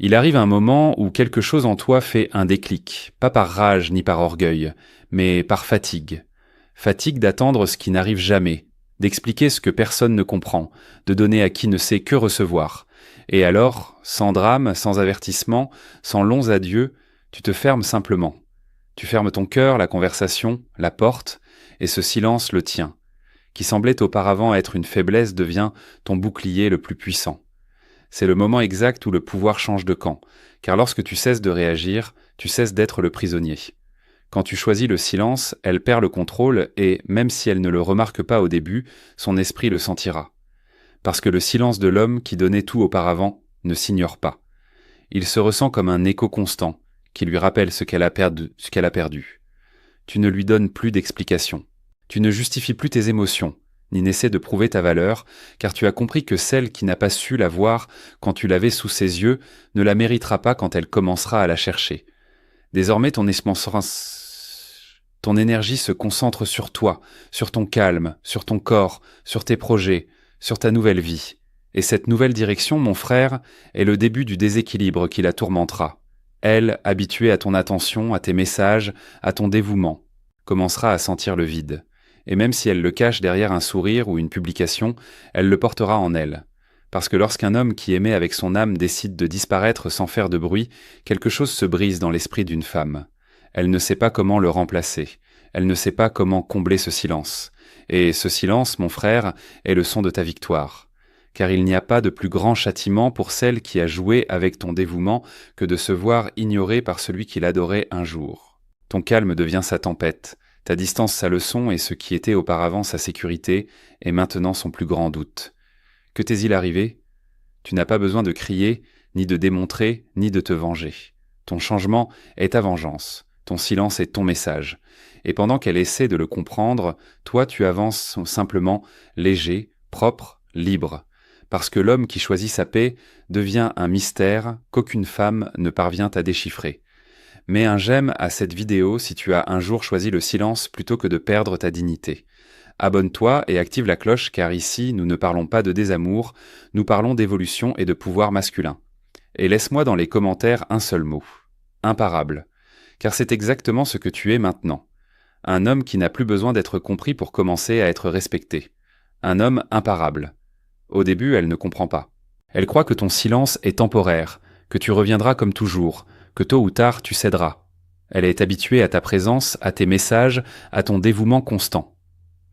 Il arrive un moment où quelque chose en toi fait un déclic, pas par rage ni par orgueil, mais par fatigue. Fatigue d'attendre ce qui n'arrive jamais, d'expliquer ce que personne ne comprend, de donner à qui ne sait que recevoir. Et alors, sans drame, sans avertissement, sans longs adieux, tu te fermes simplement. Tu fermes ton cœur, la conversation, la porte, et ce silence le tien, qui semblait auparavant être une faiblesse devient ton bouclier le plus puissant. C'est le moment exact où le pouvoir change de camp, car lorsque tu cesses de réagir, tu cesses d'être le prisonnier. Quand tu choisis le silence, elle perd le contrôle et, même si elle ne le remarque pas au début, son esprit le sentira. Parce que le silence de l'homme qui donnait tout auparavant ne s'ignore pas. Il se ressent comme un écho constant, qui lui rappelle ce qu'elle a perdu. Tu ne lui donnes plus d'explication. Tu ne justifies plus tes émotions, ni n'essaie de prouver ta valeur, car tu as compris que celle qui n'a pas su la voir quand tu l'avais sous ses yeux ne la méritera pas quand elle commencera à la chercher. Désormais ton énergie se concentre sur toi, sur ton calme, sur ton corps, sur tes projets, sur ta nouvelle vie. Et cette nouvelle direction, mon frère, est le début du déséquilibre qui la tourmentera. Elle, habituée à ton attention, à tes messages, à ton dévouement, commencera à sentir le vide. Et même si elle le cache derrière un sourire ou une publication, elle le portera en elle. Parce que lorsqu'un homme qui aimait avec son âme décide de disparaître sans faire de bruit, quelque chose se brise dans l'esprit d'une femme. Elle ne sait pas comment le remplacer. Elle ne sait pas comment combler ce silence. Et ce silence, mon frère, est le son de ta victoire. Car il n'y a pas de plus grand châtiment pour celle qui a joué avec ton dévouement que de se voir ignorée par celui qui l'adorait un jour. Ton calme devient sa tempête. Ta distance sa leçon et ce qui était auparavant sa sécurité est maintenant son plus grand doute. Que t'est-il arrivé ? Tu n'as pas besoin de crier, ni de démontrer, ni de te venger. Ton changement est ta vengeance, ton silence est ton message. Et pendant qu'elle essaie de le comprendre, toi tu avances simplement léger, propre, libre. Parce que l'homme qui choisit sa paix devient un mystère qu'aucune femme ne parvient à déchiffrer. Mets un j'aime à cette vidéo si tu as un jour choisi le silence plutôt que de perdre ta dignité. Abonne-toi et active la cloche car ici, nous ne parlons pas de désamour, nous parlons d'évolution et de pouvoir masculin. Et laisse-moi dans les commentaires un seul mot. Imparable. Car c'est exactement ce que tu es maintenant. Un homme qui n'a plus besoin d'être compris pour commencer à être respecté. Un homme imparable. Au début, elle ne comprend pas. Elle croit que ton silence est temporaire, que tu reviendras comme toujours, que tôt ou tard tu céderas. Elle est habituée à ta présence, à tes messages, à ton dévouement constant.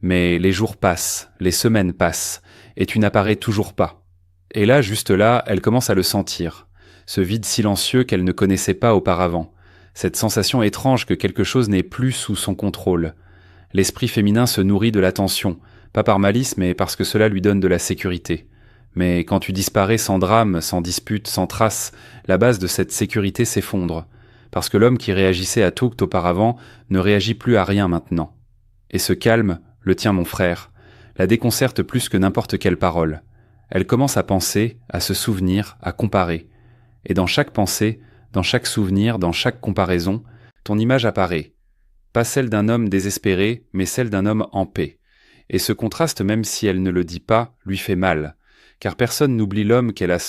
Mais les jours passent, les semaines passent, et tu n'apparais toujours pas. Et là, juste là, elle commence à le sentir, ce vide silencieux qu'elle ne connaissait pas auparavant, cette sensation étrange que quelque chose n'est plus sous son contrôle. L'esprit féminin se nourrit de l'attention, pas par malice, mais parce que cela lui donne de la sécurité. Mais quand tu disparais sans drame, sans dispute, sans trace, la base de cette sécurité s'effondre, parce que l'homme qui réagissait à tout auparavant ne réagit plus à rien maintenant. Et ce calme, le tien mon frère, la déconcerte plus que n'importe quelle parole. Elle commence à penser, à se souvenir, à comparer. Et dans chaque pensée, dans chaque souvenir, dans chaque comparaison, ton image apparaît. Pas celle d'un homme désespéré, mais celle d'un homme en paix. Et ce contraste, même si elle ne le dit pas, lui fait mal. Car personne n'oublie l'homme qu'elle a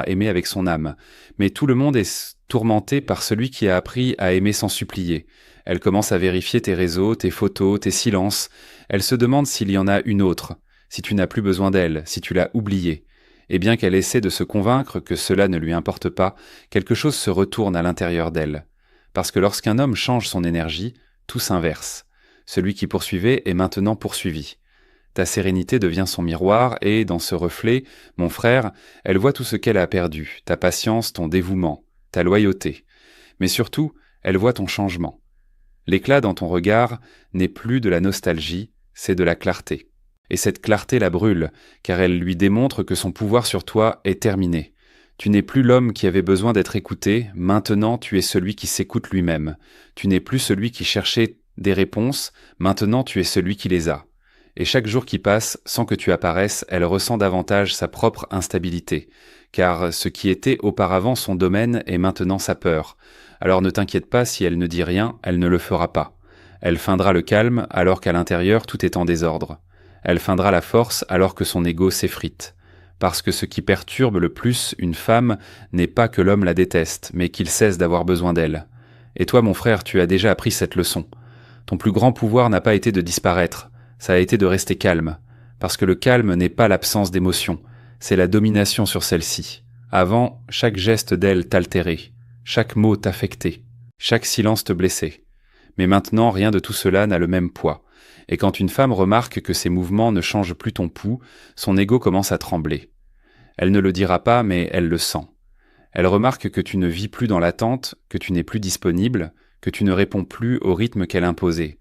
aimé avec son âme. Mais tout le monde est tourmenté par celui qui a appris à aimer sans supplier. Elle commence à vérifier tes réseaux, tes photos, tes silences. Elle se demande s'il y en a une autre, si tu n'as plus besoin d'elle, si tu l'as oubliée. Et bien qu'elle essaie de se convaincre que cela ne lui importe pas, quelque chose se retourne à l'intérieur d'elle. Parce que lorsqu'un homme change son énergie, tout s'inverse. Celui qui poursuivait est maintenant poursuivi. Ta sérénité devient son miroir et, dans ce reflet, mon frère, elle voit tout ce qu'elle a perdu, ta patience, ton dévouement, ta loyauté. Mais surtout, elle voit ton changement. L'éclat dans ton regard n'est plus de la nostalgie, c'est de la clarté. Et cette clarté la brûle, car elle lui démontre que son pouvoir sur toi est terminé. Tu n'es plus l'homme qui avait besoin d'être écouté, maintenant tu es celui qui s'écoute lui-même. Tu n'es plus celui qui cherchait des réponses, maintenant tu es celui qui les a. Et chaque jour qui passe, sans que tu apparaisses, elle ressent davantage sa propre instabilité, car ce qui était auparavant son domaine est maintenant sa peur. Alors ne t'inquiète pas si elle ne dit rien, elle ne le fera pas. Elle feindra le calme alors qu'à l'intérieur tout est en désordre. Elle feindra la force alors que son ego s'effrite. Parce que ce qui perturbe le plus une femme n'est pas que l'homme la déteste, mais qu'il cesse d'avoir besoin d'elle. Et toi, mon frère, tu as déjà appris cette leçon. Ton plus grand pouvoir n'a pas été de disparaître, ça a été de rester calme. Parce que le calme n'est pas l'absence d'émotion, c'est la domination sur celle-ci. Avant, chaque geste d'elle t'altérait, chaque mot t'affectait, chaque silence te blessait. Mais maintenant, rien de tout cela n'a le même poids. Et quand une femme remarque que ses mouvements ne changent plus ton pouls, son ego commence à trembler. Elle ne le dira pas, mais elle le sent. Elle remarque que tu ne vis plus dans l'attente, que tu n'es plus disponible, que tu ne réponds plus au rythme qu'elle imposait.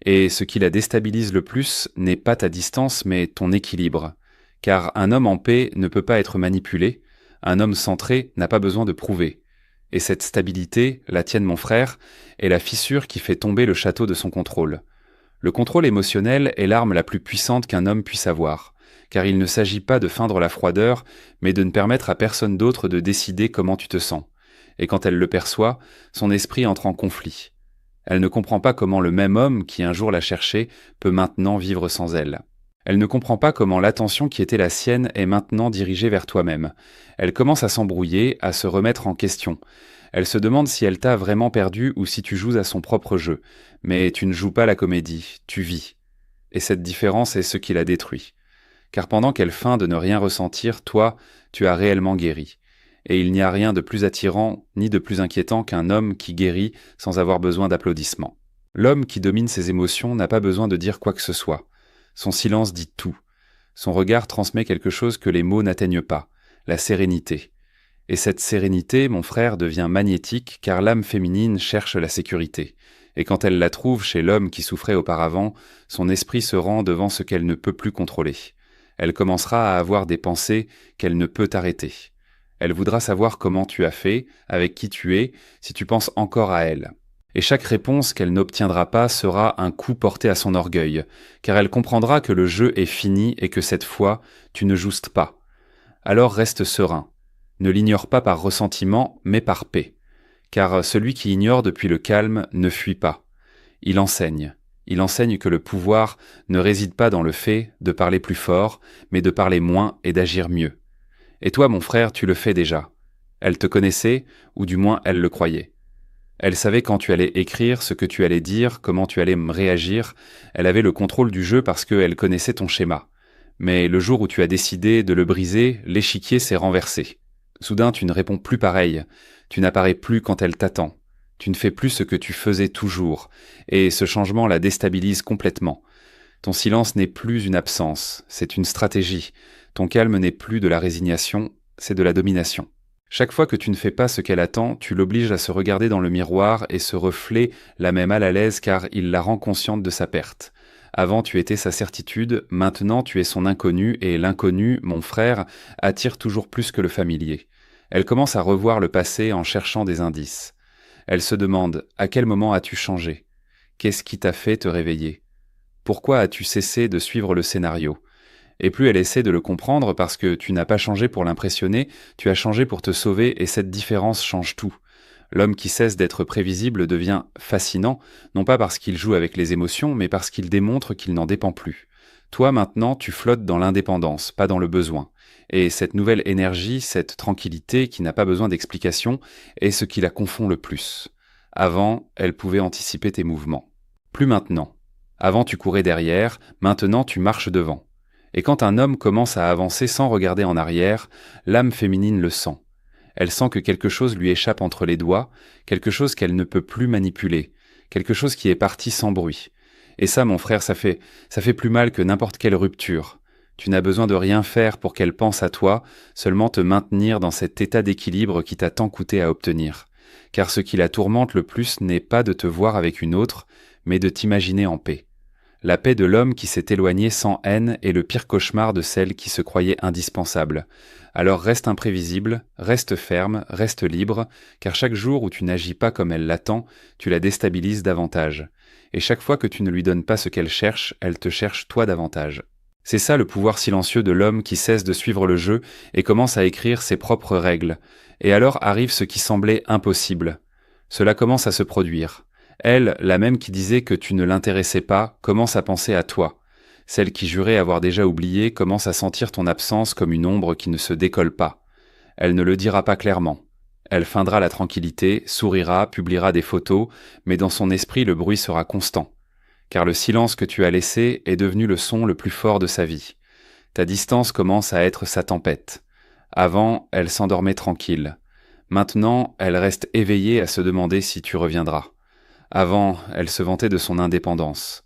Et ce qui la déstabilise le plus n'est pas ta distance, mais ton équilibre. Car un homme en paix ne peut pas être manipulé, un homme centré n'a pas besoin de prouver. Et cette stabilité, la tienne mon frère, est la fissure qui fait tomber le château de son contrôle. Le contrôle émotionnel est l'arme la plus puissante qu'un homme puisse avoir, car il ne s'agit pas de feindre la froideur, mais de ne permettre à personne d'autre de décider comment tu te sens. Et quand elle le perçoit, son esprit entre en conflit. Elle ne comprend pas comment le même homme qui un jour l'a cherchée peut maintenant vivre sans elle. Elle ne comprend pas comment l'attention qui était la sienne est maintenant dirigée vers toi-même. Elle commence à s'embrouiller, à se remettre en question. Elle se demande si elle t'a vraiment perdu ou si tu joues à son propre jeu. Mais tu ne joues pas la comédie, tu vis. Et cette différence est ce qui la détruit. Car pendant qu'elle feint de ne rien ressentir, toi, tu as réellement guéri. Et il n'y a rien de plus attirant ni de plus inquiétant qu'un homme qui guérit sans avoir besoin d'applaudissements. L'homme qui domine ses émotions n'a pas besoin de dire quoi que ce soit. Son silence dit tout. Son regard transmet quelque chose que les mots n'atteignent pas, la sérénité. Et cette sérénité, mon frère, devient magnétique car l'âme féminine cherche la sécurité. Et quand elle la trouve chez l'homme qui souffrait auparavant, son esprit se rend devant ce qu'elle ne peut plus contrôler. Elle commencera à avoir des pensées qu'elle ne peut arrêter. Elle voudra savoir comment tu as fait, avec qui tu es, si tu penses encore à elle. Et chaque réponse qu'elle n'obtiendra pas sera un coup porté à son orgueil, car elle comprendra que le jeu est fini et que cette fois, tu ne joustes pas. Alors reste serein. Ne l'ignore pas par ressentiment, mais par paix. Car celui qui ignore depuis le calme ne fuit pas. Il enseigne. Il enseigne que le pouvoir ne réside pas dans le fait de parler plus fort, mais de parler moins et d'agir mieux. Et toi, mon frère, tu le fais déjà. Elle te connaissait, ou du moins elle le croyait. Elle savait quand tu allais écrire, ce que tu allais dire, comment tu allais réagir. Elle avait le contrôle du jeu parce qu'elle connaissait ton schéma. Mais le jour où tu as décidé de le briser, l'échiquier s'est renversé. Soudain, tu ne réponds plus pareil. Tu n'apparais plus quand elle t'attend. Tu ne fais plus ce que tu faisais toujours. Et ce changement la déstabilise complètement. Ton silence n'est plus une absence, c'est une stratégie. Ton calme n'est plus de la résignation, c'est de la domination. Chaque fois que tu ne fais pas ce qu'elle attend, tu l'obliges à se regarder dans le miroir et ce reflet la met mal à l'aise car il la rend consciente de sa perte. Avant tu étais sa certitude, maintenant tu es son inconnu et l'inconnu, mon frère, attire toujours plus que le familier. Elle commence à revoir le passé en cherchant des indices. Elle se demande « À quel moment as-tu changé ? Qu'est-ce qui t'a fait te réveiller ? Pourquoi as-tu cessé de suivre le scénario ? » Et plus elle essaie de le comprendre parce que tu n'as pas changé pour l'impressionner, tu as changé pour te sauver et cette différence change tout. L'homme qui cesse d'être prévisible devient fascinant, non pas parce qu'il joue avec les émotions, mais parce qu'il démontre qu'il n'en dépend plus. Toi maintenant, tu flottes dans l'indépendance, pas dans le besoin. Et cette nouvelle énergie, cette tranquillité qui n'a pas besoin d'explication, est ce qui la confond le plus. Avant, elle pouvait anticiper tes mouvements. Plus maintenant. Avant tu courais derrière, maintenant tu marches devant. Et quand un homme commence à avancer sans regarder en arrière, l'âme féminine le sent. Elle sent que quelque chose lui échappe entre les doigts, quelque chose qu'elle ne peut plus manipuler, quelque chose qui est parti sans bruit. Et ça, mon frère, ça fait plus mal que n'importe quelle rupture. Tu n'as besoin de rien faire pour qu'elle pense à toi, seulement te maintenir dans cet état d'équilibre qui t'a tant coûté à obtenir. Car ce qui la tourmente le plus n'est pas de te voir avec une autre, mais de t'imaginer en paix. La paix de l'homme qui s'est éloigné sans haine est le pire cauchemar de celle qui se croyait indispensable. Alors reste imprévisible, reste ferme, reste libre, car chaque jour où tu n'agis pas comme elle l'attend, tu la déstabilises davantage. Et chaque fois que tu ne lui donnes pas ce qu'elle te cherche toi davantage. C'est ça le pouvoir silencieux de l'homme qui cesse de suivre le jeu et commence à écrire ses propres règles. Et alors arrive ce qui semblait impossible. Cela commence à se produire. Elle, la même qui disait que tu ne l'intéressais pas, commence à penser à toi. Celle qui jurait avoir déjà oublié commence à sentir ton absence comme une ombre qui ne se décolle pas. Elle ne le dira pas clairement. Elle feindra la tranquillité, sourira, publiera des photos, mais dans son esprit le bruit sera constant. Car le silence que tu as laissé est devenu le son le plus fort de sa vie. Ta distance commence à être sa tempête. Avant, elle s'endormait tranquille. Maintenant, elle reste éveillée à se demander si tu reviendras. Avant, elle se vantait de son indépendance.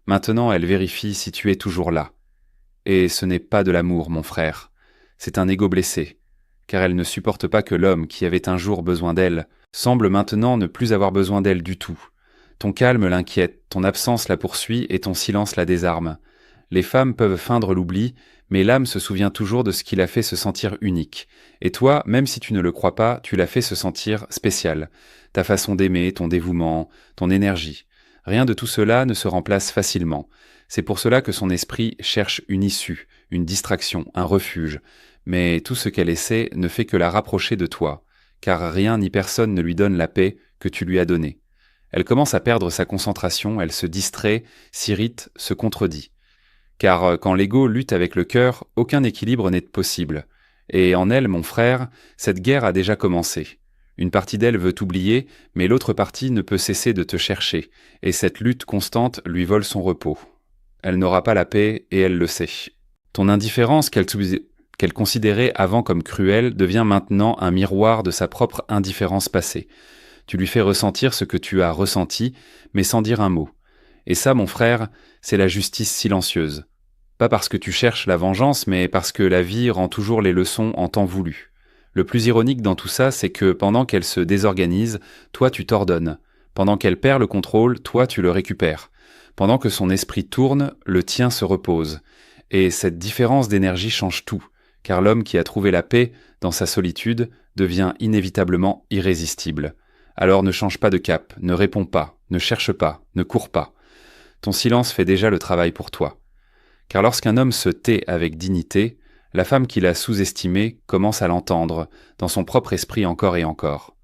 Maintenant, elle vérifie si tu es toujours là. Et ce n'est pas de l'amour, mon frère. C'est un ego blessé, car elle ne supporte pas que l'homme qui avait un jour besoin d'elle semble maintenant ne plus avoir besoin d'elle du tout. Ton calme l'inquiète, ton absence la poursuit et ton silence la désarme. Les femmes peuvent feindre l'oubli, mais l'âme se souvient toujours de ce qui l'a fait se sentir unique. Et toi, même si tu ne le crois pas, tu l'as fait se sentir spécial. Ta façon d'aimer, ton dévouement, ton énergie. Rien de tout cela ne se remplace facilement. C'est pour cela que son esprit cherche une issue, une distraction, un refuge. Mais tout ce qu'elle essaie ne fait que la rapprocher de toi, car rien ni personne ne lui donne la paix que tu lui as donnée. Elle commence à perdre sa concentration, elle se distrait, s'irrite, se contredit. Car quand l'ego lutte avec le cœur, aucun équilibre n'est possible. Et en elle, mon frère, cette guerre a déjà commencé. Une partie d'elle veut t'oublier, mais l'autre partie ne peut cesser de te chercher, et cette lutte constante lui vole son repos. Elle n'aura pas la paix, et elle le sait. Ton indifférence qu'elle considérait avant comme cruelle devient maintenant un miroir de sa propre indifférence passée. Tu lui fais ressentir ce que tu as ressenti, mais sans dire un mot. Et ça, mon frère, c'est la justice silencieuse. Pas parce que tu cherches la vengeance, mais parce que la vie rend toujours les leçons en temps voulu. Le plus ironique dans tout ça, c'est que pendant qu'elle se désorganise, toi tu t'ordonnes. Pendant qu'elle perd le contrôle, toi tu le récupères. Pendant que son esprit tourne, le tien se repose. Et cette différence d'énergie change tout, car l'homme qui a trouvé la paix dans sa solitude devient inévitablement irrésistible. Alors ne change pas de cap, ne réponds pas, ne cherche pas, ne cours pas. Ton silence fait déjà le travail pour toi. Car lorsqu'un homme se tait avec dignité, la femme qu'il a sous-estimée commence à l'entendre, dans son propre esprit encore et encore.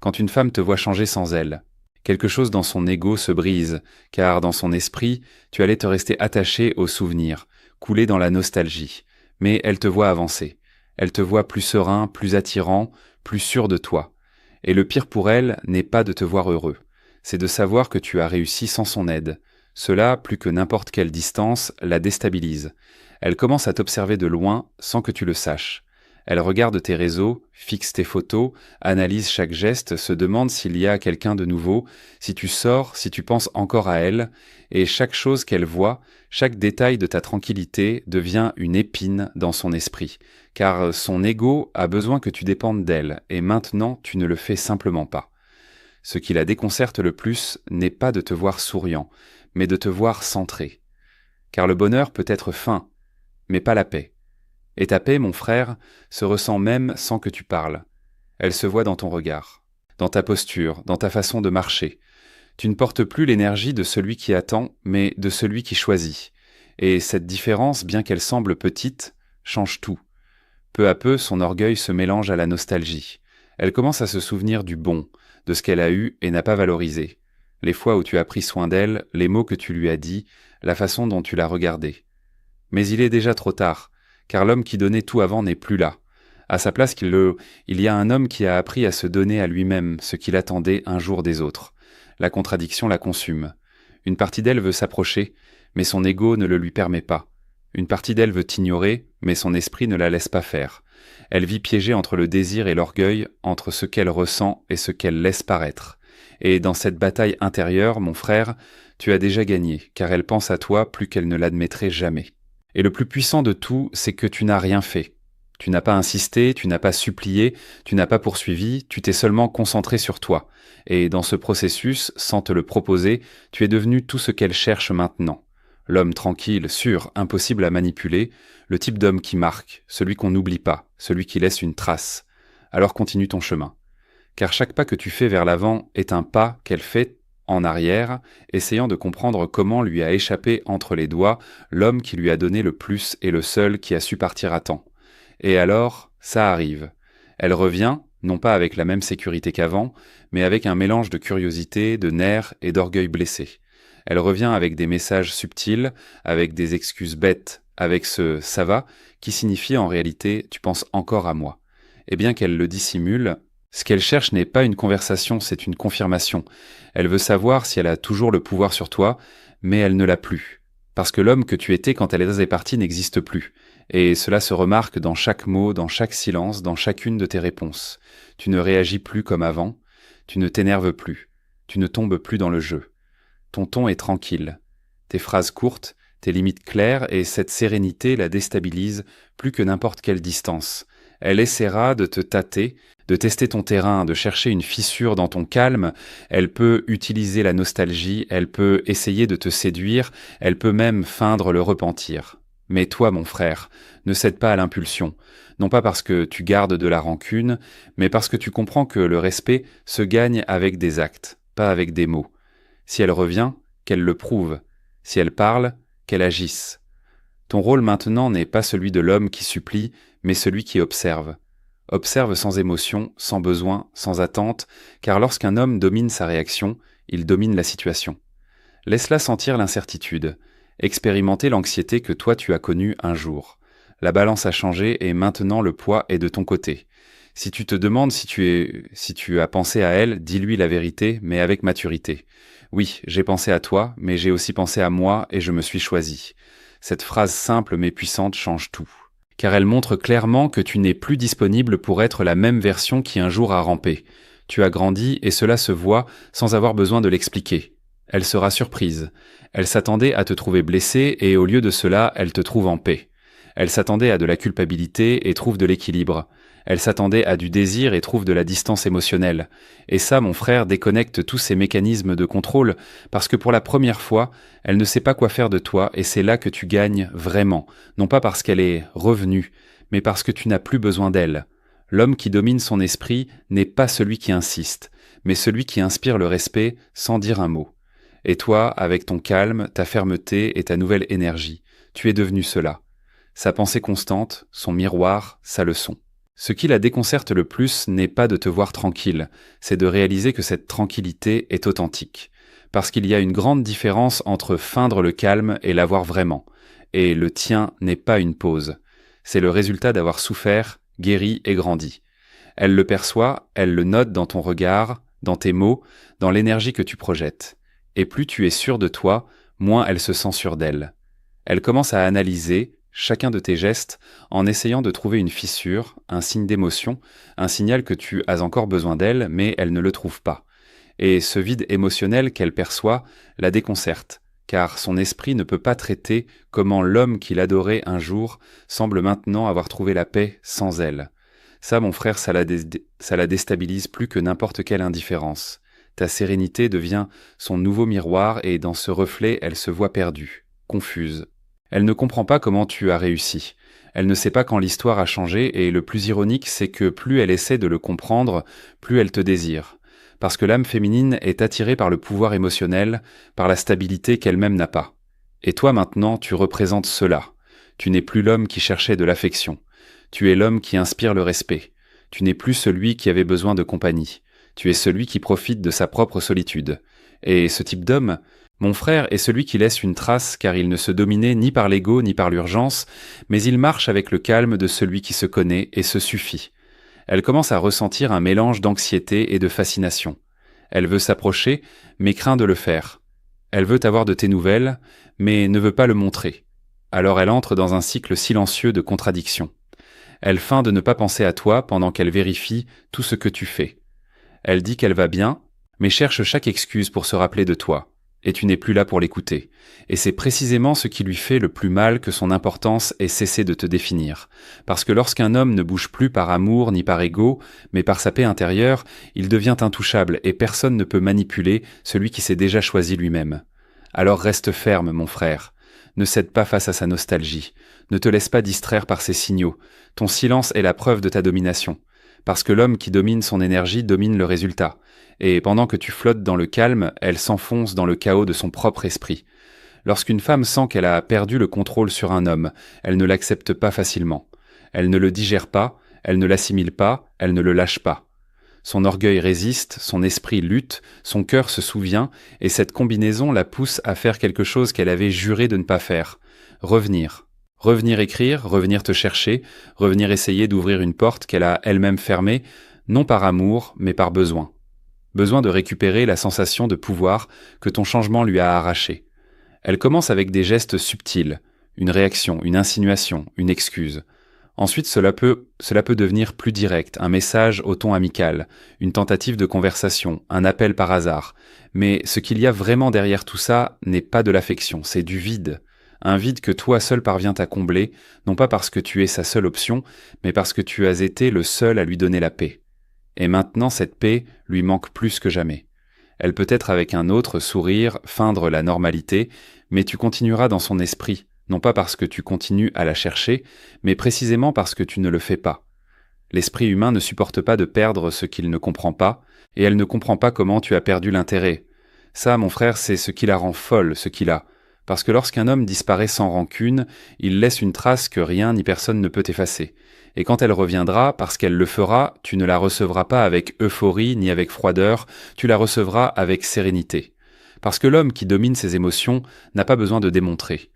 Quand une femme te voit changer sans elle, quelque chose dans son ego se brise, car dans son esprit, tu allais te rester attaché aux souvenirs, couler dans la nostalgie. Mais elle te voit avancer. Elle te voit plus serein, plus attirant, plus sûr de toi. Et le pire pour elle n'est pas de te voir heureux, c'est de savoir que tu as réussi sans son aide. Cela, plus que n'importe quelle distance, la déstabilise. Elle commence à t'observer de loin sans que tu le saches. Elle regarde tes réseaux, fixe tes photos, analyse chaque geste, se demande s'il y a quelqu'un de nouveau, si tu sors, si tu penses encore à elle, et chaque chose qu'elle voit, chaque détail de ta tranquillité devient une épine dans son esprit, car son ego a besoin que tu dépendes d'elle, et maintenant tu ne le fais simplement pas. Ce qui la déconcerte le plus n'est pas de te voir souriant, mais de te voir centré. Car le bonheur peut être fin, mais pas la paix. Et ta paix, mon frère, se ressent même sans que tu parles. Elle se voit dans ton regard, dans ta posture, dans ta façon de marcher. Tu ne portes plus l'énergie de celui qui attend, mais de celui qui choisit. Et cette différence, bien qu'elle semble petite, change tout. Peu à peu, son orgueil se mélange à la nostalgie. Elle commence à se souvenir du bon, de ce qu'elle a eu et n'a pas valorisé. Les fois où tu as pris soin d'elle, les mots que tu lui as dit, la façon dont tu l'as regardée. Mais il est déjà trop tard, car l'homme qui donnait tout avant n'est plus là. À sa place, il y a un homme qui a appris à se donner à lui-même ce qu'il attendait un jour des autres. La contradiction la consume. Une partie d'elle veut s'approcher, mais son ego ne le lui permet pas. Une partie d'elle veut t'ignorer, mais son esprit ne la laisse pas faire. Elle vit piégée entre le désir et l'orgueil, entre ce qu'elle ressent et ce qu'elle laisse paraître. Et dans cette bataille intérieure, mon frère, tu as déjà gagné, car elle pense à toi plus qu'elle ne l'admettrait jamais. Et le plus puissant de tout, c'est que tu n'as rien fait. Tu n'as pas insisté, tu n'as pas supplié, tu n'as pas poursuivi, tu t'es seulement concentré sur toi. Et dans ce processus, sans te le proposer, tu es devenu tout ce qu'elle cherche maintenant. L'homme tranquille, sûr, impossible à manipuler, le type d'homme qui marque, celui qu'on n'oublie pas, celui qui laisse une trace. Alors continue ton chemin. Car chaque pas que tu fais vers l'avant est un pas qu'elle fait en arrière, essayant de comprendre comment lui a échappé entre les doigts l'homme qui lui a donné le plus et le seul qui a su partir à temps. Et alors, ça arrive. Elle revient, non pas avec la même sécurité qu'avant, mais avec un mélange de curiosité, de nerfs et d'orgueil blessé. Elle revient avec des messages subtils, avec des excuses bêtes, avec ce « ça va » qui signifie en réalité « tu penses encore à moi ». Et bien qu'elle le dissimule, ce qu'elle cherche n'est pas une conversation, c'est une confirmation. Elle veut savoir si elle a toujours le pouvoir sur toi, mais elle ne l'a plus. Parce que l'homme que tu étais quand elle est partie n'existe plus. Et cela se remarque dans chaque mot, dans chaque silence, dans chacune de tes réponses. Tu ne réagis plus comme avant, tu ne t'énerves plus, tu ne tombes plus dans le jeu. Ton ton est tranquille, tes phrases courtes, tes limites claires, et cette sérénité la déstabilise plus que n'importe quelle distance. Elle essaiera de te tâter, de tester ton terrain, de chercher une fissure dans ton calme. Elle peut utiliser la nostalgie, elle peut essayer de te séduire, elle peut même feindre le repentir. Mais toi, mon frère, ne cède pas à l'impulsion, non pas parce que tu gardes de la rancune, mais parce que tu comprends que le respect se gagne avec des actes, pas avec des mots. Si elle revient, qu'elle le prouve. Si elle parle, qu'elle agisse. Ton rôle maintenant n'est pas celui de l'homme qui supplie, mais celui qui observe. Observe sans émotion, sans besoin, sans attente, car lorsqu'un homme domine sa réaction, il domine la situation. Laisse-la sentir l'incertitude, expérimenter l'anxiété que toi tu as connue un jour. La balance a changé et maintenant le poids est de ton côté. Si tu te demandes si tu as pensé à elle, dis-lui la vérité, mais avec maturité. Oui, j'ai pensé à toi, mais j'ai aussi pensé à moi et je me suis choisi. Cette phrase simple mais puissante change tout. Car elle montre clairement que tu n'es plus disponible pour être la même version qui un jour a rampé. Tu as grandi et cela se voit sans avoir besoin de l'expliquer. Elle sera surprise. Elle s'attendait à te trouver blessé et au lieu de cela, elle te trouve en paix. Elle s'attendait à de la culpabilité et trouve de l'équilibre. Elle s'attendait à du désir et trouve de la distance émotionnelle. Et ça, mon frère, déconnecte tous ces mécanismes de contrôle, parce que pour la première fois, elle ne sait pas quoi faire de toi, et c'est là que tu gagnes vraiment, non pas parce qu'elle est revenue, mais parce que tu n'as plus besoin d'elle. L'homme qui domine son esprit n'est pas celui qui insiste, mais celui qui inspire le respect sans dire un mot. Et toi, avec ton calme, ta fermeté et ta nouvelle énergie, tu es devenu cela. Sa pensée constante, son miroir, sa leçon. Ce qui la déconcerte le plus n'est pas de te voir tranquille, c'est de réaliser que cette tranquillité est authentique. Parce qu'il y a une grande différence entre feindre le calme et l'avoir vraiment. Et le tien n'est pas une pause. C'est le résultat d'avoir souffert, guéri et grandi. Elle le perçoit, elle le note dans ton regard, dans tes mots, dans l'énergie que tu projettes. Et plus tu es sûr de toi, moins elle se sent sûre d'elle. Elle commence à analyser chacun de tes gestes en essayant de trouver une fissure, un signe d'émotion, un signal que tu as encore besoin d'elle, mais elle ne le trouve pas. Et ce vide émotionnel qu'elle perçoit la déconcerte, car son esprit ne peut pas traiter comment l'homme qu'il adorait un jour semble maintenant avoir trouvé la paix sans elle. Ça, mon frère, ça la déstabilise plus que n'importe quelle indifférence. Ta sérénité devient son nouveau miroir et dans ce reflet, elle se voit perdue, confuse. Elle ne comprend pas comment tu as réussi. Elle ne sait pas quand l'histoire a changé et le plus ironique, c'est que plus elle essaie de le comprendre, plus elle te désire. Parce que l'âme féminine est attirée par le pouvoir émotionnel, par la stabilité qu'elle-même n'a pas. Et toi maintenant, tu représentes cela. Tu n'es plus l'homme qui cherchait de l'affection. Tu es l'homme qui inspire le respect. Tu n'es plus celui qui avait besoin de compagnie. Tu es celui qui profite de sa propre solitude. Et ce type d'homme, mon frère, est celui qui laisse une trace car il ne se dominait ni par l'ego ni par l'urgence, mais il marche avec le calme de celui qui se connaît et se suffit. Elle commence à ressentir un mélange d'anxiété et de fascination. Elle veut s'approcher, mais craint de le faire. Elle veut avoir de tes nouvelles, mais ne veut pas le montrer. Alors elle entre dans un cycle silencieux de contradictions. Elle feint de ne pas penser à toi pendant qu'elle vérifie tout ce que tu fais. Elle dit qu'elle va bien, mais cherche chaque excuse pour se rappeler de toi. Et tu n'es plus là pour l'écouter. Et c'est précisément ce qui lui fait le plus mal que son importance ait cessé de te définir. Parce que lorsqu'un homme ne bouge plus par amour ni par ego, mais par sa paix intérieure, il devient intouchable et personne ne peut manipuler celui qui s'est déjà choisi lui-même. Alors reste ferme, mon frère. Ne cède pas face à sa nostalgie. Ne te laisse pas distraire par ses signaux. Ton silence est la preuve de ta domination. Parce que l'homme qui domine son énergie domine le résultat. Et pendant que tu flottes dans le calme, elle s'enfonce dans le chaos de son propre esprit. Lorsqu'une femme sent qu'elle a perdu le contrôle sur un homme, elle ne l'accepte pas facilement. Elle ne le digère pas, elle ne l'assimile pas, elle ne le lâche pas. Son orgueil résiste, son esprit lutte, son cœur se souvient, et cette combinaison la pousse à faire quelque chose qu'elle avait juré de ne pas faire. Revenir. Revenir écrire, revenir te chercher, revenir essayer d'ouvrir une porte qu'elle a elle-même fermée, non par amour, mais par besoin. Besoin de récupérer la sensation de pouvoir que ton changement lui a arrachée. Elle commence avec des gestes subtils, une réaction, une insinuation, une excuse. Ensuite, cela peut devenir plus direct, un message au ton amical, une tentative de conversation, un appel par hasard. Mais ce qu'il y a vraiment derrière tout ça n'est pas de l'affection, c'est du vide. Un vide que toi seul parviens à combler, non pas parce que tu es sa seule option, mais parce que tu as été le seul à lui donner la paix. Et maintenant cette paix lui manque plus que jamais. Elle peut être avec un autre, sourire, feindre la normalité, mais tu continueras dans son esprit, non pas parce que tu continues à la chercher, mais précisément parce que tu ne le fais pas. L'esprit humain ne supporte pas de perdre ce qu'il ne comprend pas, et elle ne comprend pas comment tu as perdu l'intérêt. Ça, mon frère, c'est ce qui la rend folle, ce qu'il a. Parce que lorsqu'un homme disparaît sans rancune, il laisse une trace que rien ni personne ne peut effacer. Et quand elle reviendra, parce qu'elle le fera, tu ne la recevras pas avec euphorie ni avec froideur, tu la recevras avec sérénité. Parce que l'homme qui domine ses émotions n'a pas besoin de démontrer.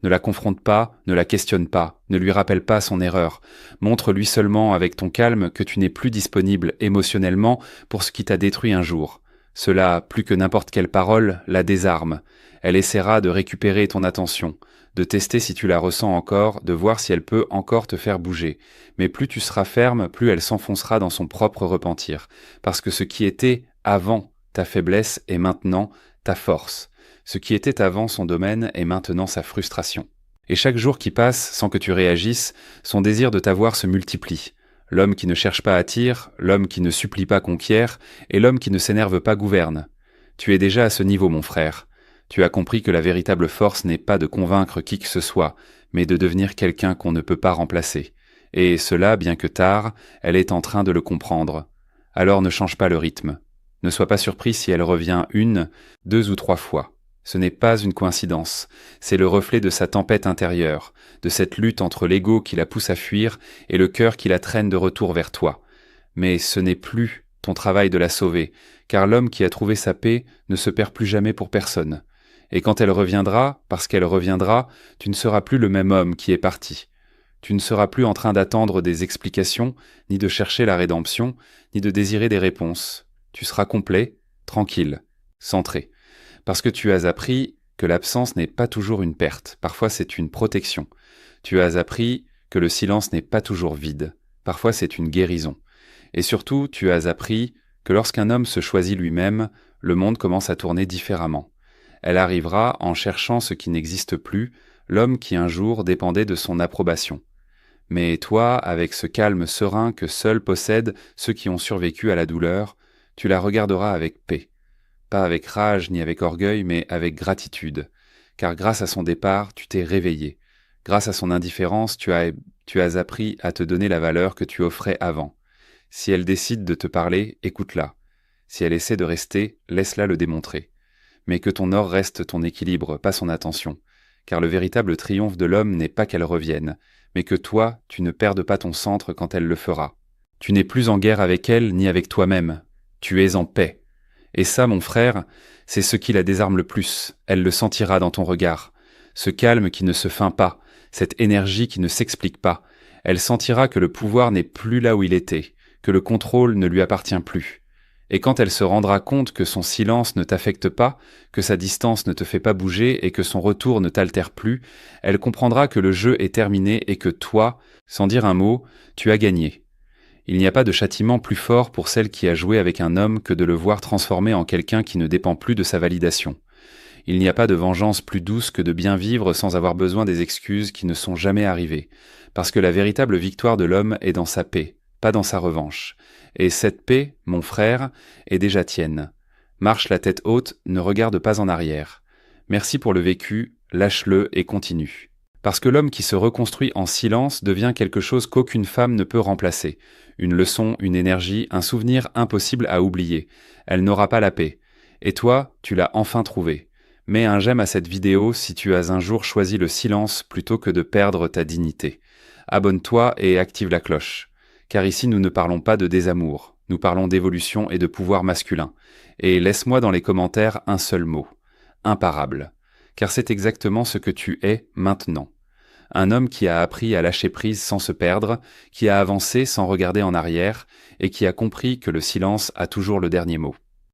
Ne la confronte pas, ne la questionne pas, ne lui rappelle pas son erreur. Montre-lui seulement avec ton calme que tu n'es plus disponible émotionnellement pour ce qui t'a détruit un jour. Cela, plus que n'importe quelle parole, la désarme. Elle essaiera de récupérer ton attention, de tester si tu la ressens encore, de voir si elle peut encore te faire bouger. Mais plus tu seras ferme, plus elle s'enfoncera dans son propre repentir. Parce que ce qui était avant ta faiblesse est maintenant ta force. Ce qui était avant son domaine est maintenant sa frustration. Et chaque jour qui passe, sans que tu réagisses, son désir de t'avoir se multiplie. L'homme qui ne cherche pas attire, l'homme qui ne supplie pas conquiert, et l'homme qui ne s'énerve pas gouverne. Tu es déjà à ce niveau, mon frère. Tu as compris que la véritable force n'est pas de convaincre qui que ce soit, mais de devenir quelqu'un qu'on ne peut pas remplacer. Et cela, bien que tard, elle est en train de le comprendre. Alors ne change pas le rythme. Ne sois pas surpris si elle revient 1, 2 ou 3 fois. Ce n'est pas une coïncidence, c'est le reflet de sa tempête intérieure, de cette lutte entre l'ego qui la pousse à fuir et le cœur qui la traîne de retour vers toi. Mais ce n'est plus ton travail de la sauver, car l'homme qui a trouvé sa paix ne se perd plus jamais pour personne. Et quand elle reviendra, parce qu'elle reviendra, tu ne seras plus le même homme qui est parti. Tu ne seras plus en train d'attendre des explications, ni de chercher la rédemption, ni de désirer des réponses. Tu seras complet, tranquille, centré. Parce que tu as appris que l'absence n'est pas toujours une perte, parfois c'est une protection. Tu as appris que le silence n'est pas toujours vide, parfois c'est une guérison. Et surtout, tu as appris que lorsqu'un homme se choisit lui-même, le monde commence à tourner différemment. Elle arrivera en cherchant ce qui n'existe plus, l'homme qui un jour dépendait de son approbation. Mais toi, avec ce calme serein que seuls possèdent ceux qui ont survécu à la douleur, tu la regarderas avec paix. Pas avec rage ni avec orgueil, mais avec gratitude. Car grâce à son départ, tu t'es réveillé. Grâce à son indifférence, tu as appris à te donner la valeur que tu offrais avant. Si elle décide de te parler, écoute-la. Si elle essaie de rester, laisse-la le démontrer. Mais que ton or reste ton équilibre, pas son attention. Car le véritable triomphe de l'homme n'est pas qu'elle revienne, mais que toi, tu ne perdes pas ton centre quand elle le fera. Tu n'es plus en guerre avec elle ni avec toi-même. Tu es en paix. Et ça, mon frère, c'est ce qui la désarme le plus. Elle le sentira dans ton regard. Ce calme qui ne se feint pas, cette énergie qui ne s'explique pas. Elle sentira que le pouvoir n'est plus là où il était, que le contrôle ne lui appartient plus. Et quand elle se rendra compte que son silence ne t'affecte pas, que sa distance ne te fait pas bouger et que son retour ne t'altère plus, elle comprendra que le jeu est terminé et que toi, sans dire un mot, tu as gagné. Il n'y a pas de châtiment plus fort pour celle qui a joué avec un homme que de le voir transformé en quelqu'un qui ne dépend plus de sa validation. Il n'y a pas de vengeance plus douce que de bien vivre sans avoir besoin des excuses qui ne sont jamais arrivées, parce que la véritable victoire de l'homme est dans sa paix, pas dans sa revanche. Et cette paix, mon frère, est déjà tienne. Marche la tête haute, ne regarde pas en arrière. Merci pour le vécu, lâche-le et continue. Parce que l'homme qui se reconstruit en silence devient quelque chose qu'aucune femme ne peut remplacer. Une leçon, une énergie, un souvenir impossible à oublier. Elle n'aura pas la paix. Et toi, tu l'as enfin trouvé. Mets un j'aime à cette vidéo si tu as un jour choisi le silence plutôt que de perdre ta dignité. Abonne-toi et active la cloche. Car ici nous ne parlons pas de désamour, Nous parlons d'évolution et de pouvoir masculin. Et laisse-moi dans les commentaires un seul mot. Imparable. Car c'est exactement ce que tu es maintenant. Un homme qui a appris à lâcher prise sans se perdre, qui a avancé sans regarder en arrière, et qui a compris que le silence a toujours le dernier mot.